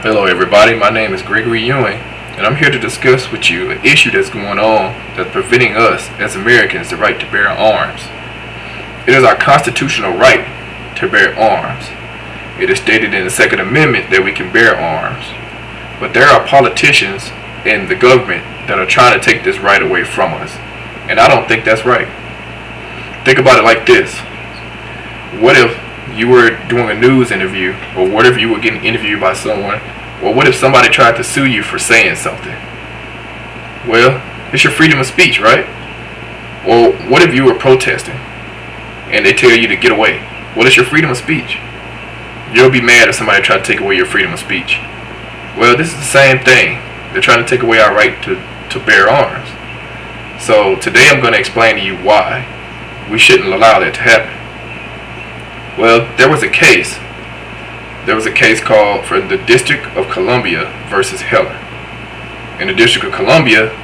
Hello everybody, my name is Gregory Ewing, and I'm here to discuss with you an issue that's going on that's preventing us as Americans the right to bear arms. It is our constitutional right to bear arms. It is stated in the Second Amendment that we can bear arms. But there are politicians in the government that are trying to take this right away from us. And I don't think that's right. Think about it like this. What if you were doing a news interview, or what if you were getting interviewed by someone, or what if somebody tried to sue you for saying something? Well, it's your freedom of speech, right? Or what if you were protesting and they tell you to get away? Well, it's your freedom of speech. You'll be mad if somebody tried to take away your freedom of speech. Well, this is the same thing. They're trying to take away our right to bear arms. So today I'm going to explain to you why we shouldn't allow that to happen. Well, there was a case called for the District of Columbia versus Heller. In the District of Columbia,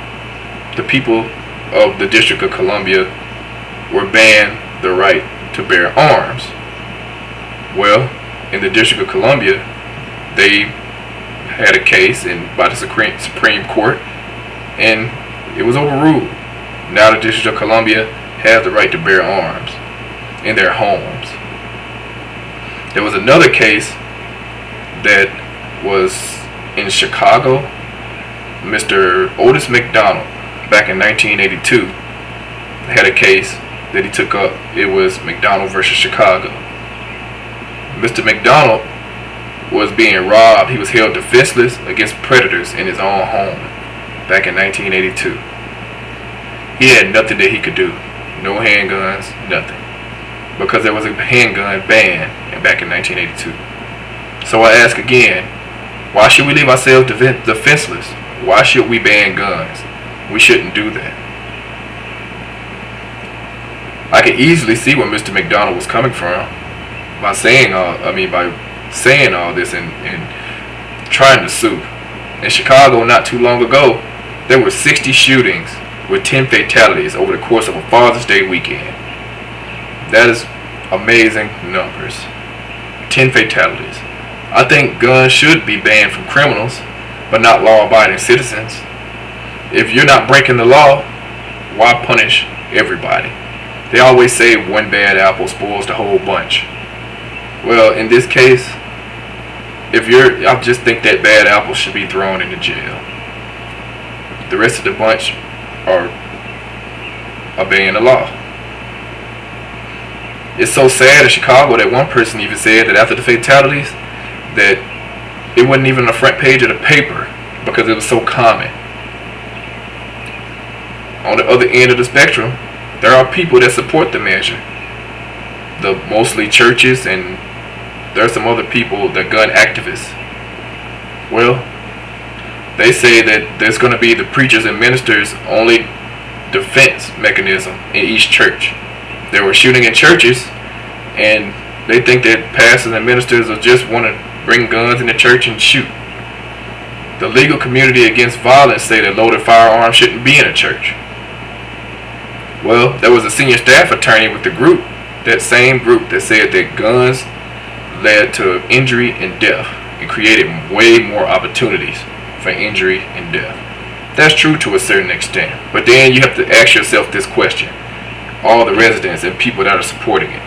the people of the District of Columbia were banned the right to bear arms. Well, in the District of Columbia, they had a case by the Supreme Court, and it was overruled. Now the District of Columbia has the right to bear arms in their homes. There was another case that was in Chicago. Mr. Otis McDonald, back in 1982, had a case that he took up. It was McDonald versus Chicago. Mr. McDonald was being robbed. He was held defenseless against predators in his own home back in 1982. He had nothing that he could do. No handguns, nothing. Because there was a handgun ban back in 1982. So I ask again, why should we leave ourselves defenseless? Why should we ban guns? We shouldn't do that. I can easily see where Mr. McDonald was coming from by saying all this and trying to sue. In Chicago not too long ago, there were 60 shootings with 10 fatalities over the course of a Father's Day weekend. That is amazing numbers. 10 fatalities. I think guns should be banned from criminals, but not law-abiding citizens. If you're not breaking the law, why punish everybody? They always say one bad apple spoils the whole bunch. Well, in this case, I just think that bad apple should be thrown into jail. The rest of the bunch are obeying the law. It's so sad in Chicago that one person even said that after the fatalities, that it wasn't even on the front page of the paper because it was so common. On the other end of the spectrum, there are people that support the measure. Mostly churches, and there are some other people, the gun activists. Well, they say that there's going to be the preachers and ministers' only defense mechanism in each church. They were shooting in churches, and they think that pastors and ministers will just want to bring guns in the church and shoot. The legal community against violence say that loaded firearms shouldn't be in a church. Well, there was a senior staff attorney with the group, that same group, that said that guns led to injury and death and created way more opportunities for injury and death. That's true to a certain extent, but then you have to ask yourself this question. All the residents and people that are supporting it.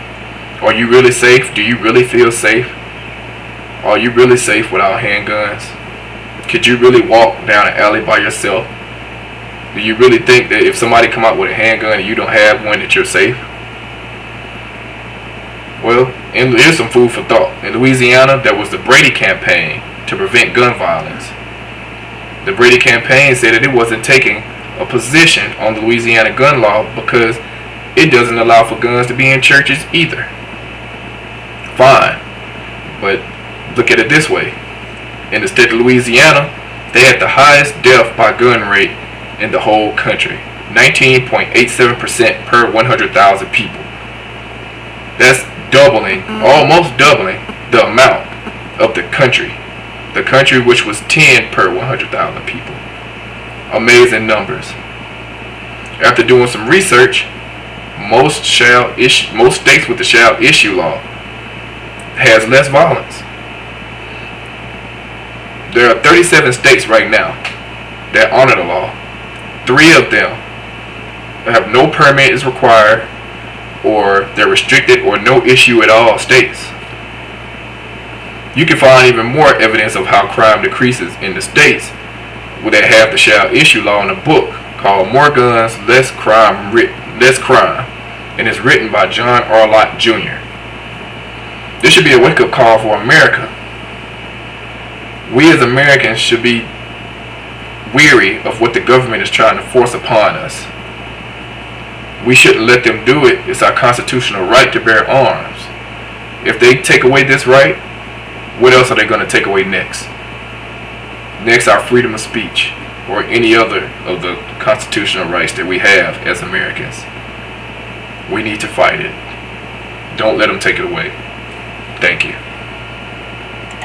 Are you really safe? Do you really feel safe? Are you really safe without handguns? Could you really walk down an alley by yourself? Do you really think that if somebody come out with a handgun and you don't have one, that you're safe? Well, and here's some food for thought. In Louisiana, there was the Brady campaign to prevent gun violence. The Brady campaign said that it wasn't taking a position on the Louisiana gun law because it doesn't allow for guns to be in churches either. Fine. But look at it this way. In the state of Louisiana, they had the highest death by gun rate in the whole country. 19.87% per 100,000 people. That's doubling, almost doubling the amount of the country. The country which was 10 per 100,000 people. Amazing numbers. After doing some research, most states with the shall issue law has less violence. There are 37 states right now that honor the law. 3 of them have no permit is required, or they're restricted or no issue at all states. You can find even more evidence of how crime decreases in the states where they have the shall issue law in a book called More Guns, Less Crime, and it's written by John R. Lott Jr. This should be a wake-up call for America. We as Americans should be weary of what the government is trying to force upon us. We shouldn't let them do it. It's our constitutional right to bear arms. If they take away this right, what else are they going to take away next? Next, our freedom of speech, or any other of the constitutional rights that we have as Americans. We need to fight it. Don't let them take it away. Thank you.